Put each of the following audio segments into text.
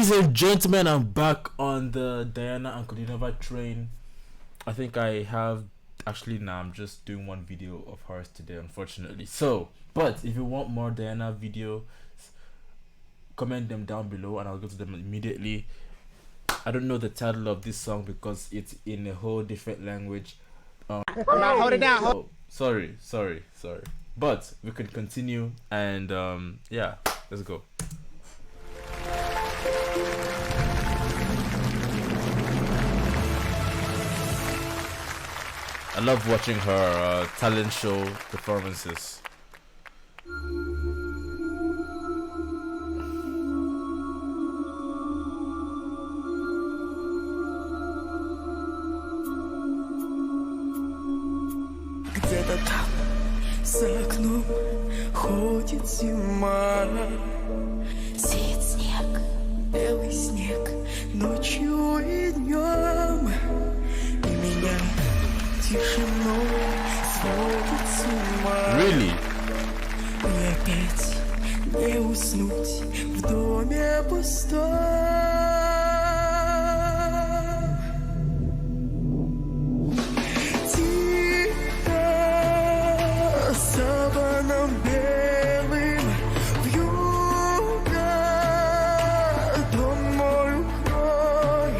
Ladies and gentlemen, I'm back on the Diana Ankudinova train. I think I have actually now I'm just doing one video of hers today, unfortunately. So, but if you want more Diana videos, comment them down below and I'll go to them immediately. I don't know the title of this song because it's in a whole different language. Hold it down. Oh, sorry. But we can continue and yeah, let's go. I love watching her talent show performances. Где-то там, за окном, ходит зима. Сеет снег, белый снег, ночью и днем. И меня тишиной сводит с ума. Really? И опять не уснуть в доме пустом. Саваном белым вьюга, дом мой укрой.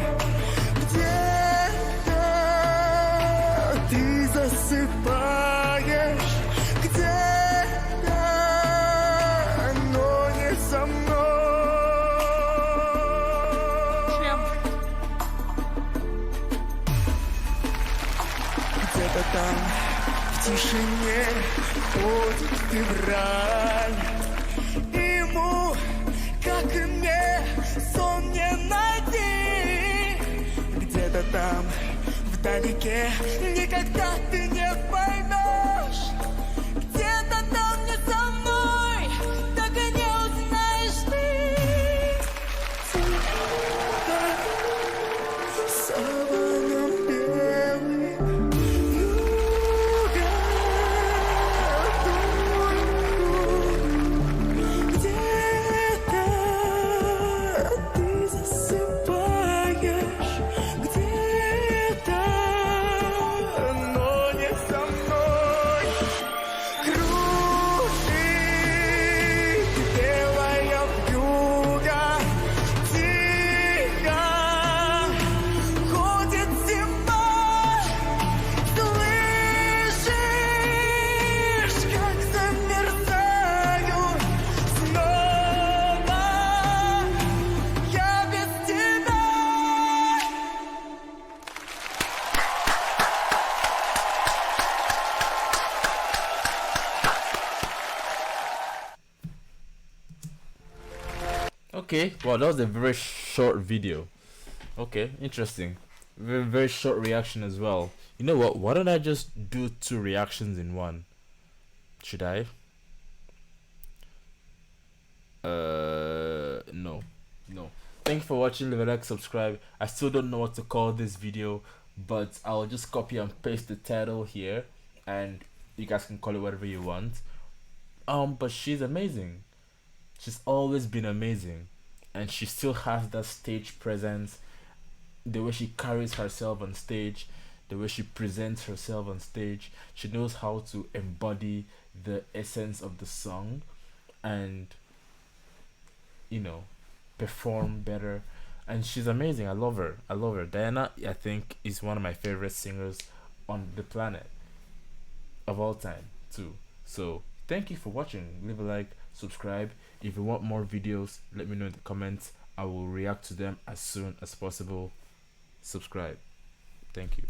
Где-то ты засыпаешь, где-то, но не со мной. Где-то там в тишине ходит февраль. Ему, как и мне, сон не найти. Где-то там, вдалеке, никогда ты не поймешь. Где-то там не со мной, так и не узнаешь ты. Тихо, саваном белым вьюга. Okay, well, that was a very short video. Okay, interesting. Very short reaction as well. You know what? Why don't I just do 2 reactions in one? Should I? No. Thank you for watching. Leave a like, subscribe. I still don't know what to call this video, but I'll just copy and paste the title here, and you guys can call it whatever you want. But she's amazing. She's always been amazing, and she still has that stage presence, the way she carries herself on stage, the way she presents herself on stage. She knows how to embody the essence of the song and, you know, perform better. And she's amazing. I love her. Diana, I think, is one of my favorite singers on the planet of all time too. So thank you for watching. Leave a like, subscribe. If you want more videos, let me know in the comments. I will react to them as soon as possible. Subscribe. Thank you.